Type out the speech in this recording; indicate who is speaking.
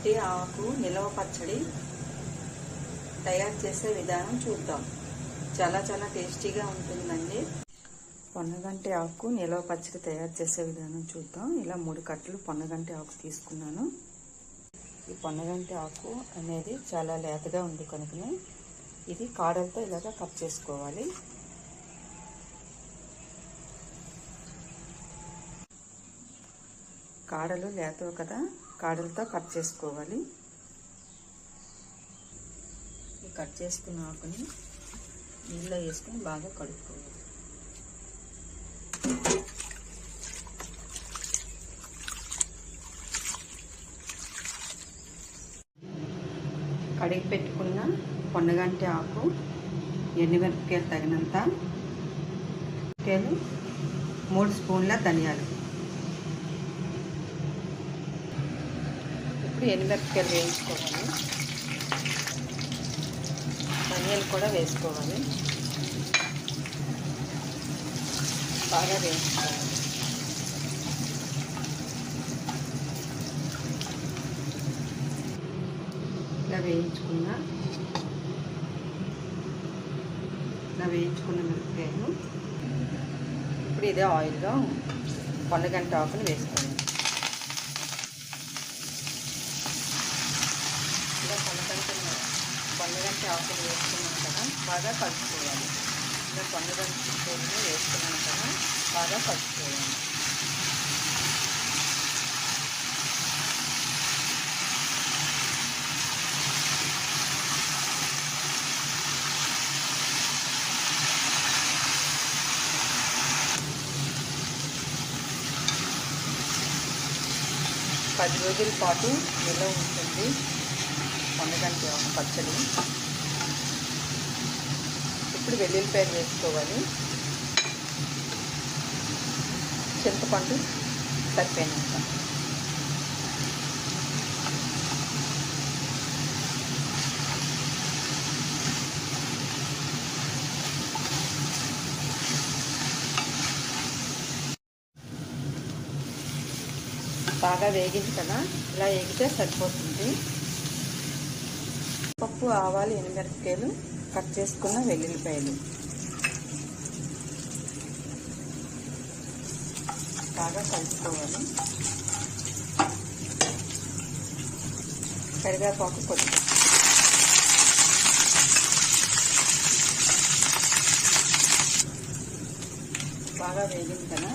Speaker 1: పొన్నగంటి ఆకు నిలవ పచ్చడి తయారు చేసే విధానం చూద్దాం. చాలా టేస్టీగా ఉంటుందండి. పొన్నగంటి ఆకు నిలవ పచ్చడి తయారు చేసే విధానం చూద్దాం. ఇలా 3 కట్టలు పొన్నగంటి ఆకు తీసుకున్నాను. ఈ పొన్నగంటి ఆకు అనేది చాలా లేతగా ఉంది కనుకనే ఇది కాడలతో ఇలాగా కట్ చేసుకోవాలి. కాడలు లేతవు కదా, కాడలతో కట్ చేసుకోవాలి. ఈ కట్ చేసుకున్న ఆకుని నీళ్ళలో వేసుకొని బాగా కడుక్కోవాలి. కడిగి పెట్టుకున్న పొన్నగంటి ఆకు, ఎండుమిరపకాయలు తగినంత, 3 స్పూన్ల ధనియాలు. ఇప్పుడు ఎండుమిరపకాయలు వేయించుకోవాలి. ధనియాలు కూడా వేసుకోవాలి. బాగా వేయించుకోవాలి. ఇలా వేయించుకున్న మిరపకాయలు ఇప్పుడు ఇదే ఆయిల్లో పొన్నగంటి ఆకుని వేసుకోవాలి. ఇలా పొన్నగంటి ఆకులు వేసుకున్నాం కదా, బాగా కలుపుకోవాలి. ఇలా పొన్నగంటి ఆకులు వేసుకున్నాం కదా, బాగా కలుపుకోవాలి. పది రోజుల పాటు నిల్వ ఉంటుంది పొన్నగంటి ఆకు పచ్చడి. ఇప్పుడు వెల్లుల్లిపాయలు వేసుకోవాలి. చింతపండు సరిపోయినంత. బాగా వేగింది కదా, ఇలా వేగితే సరిపోతుంది. పప్పు, ఆవాలు, ఎండుమిరపకాయలు, కట్ చేసుకున్న వెల్లుల్లిపాయలు బాగా కలుపుకోవాలి. కరివేపాకు కొద్దిగా బాగా వేగింది కదా,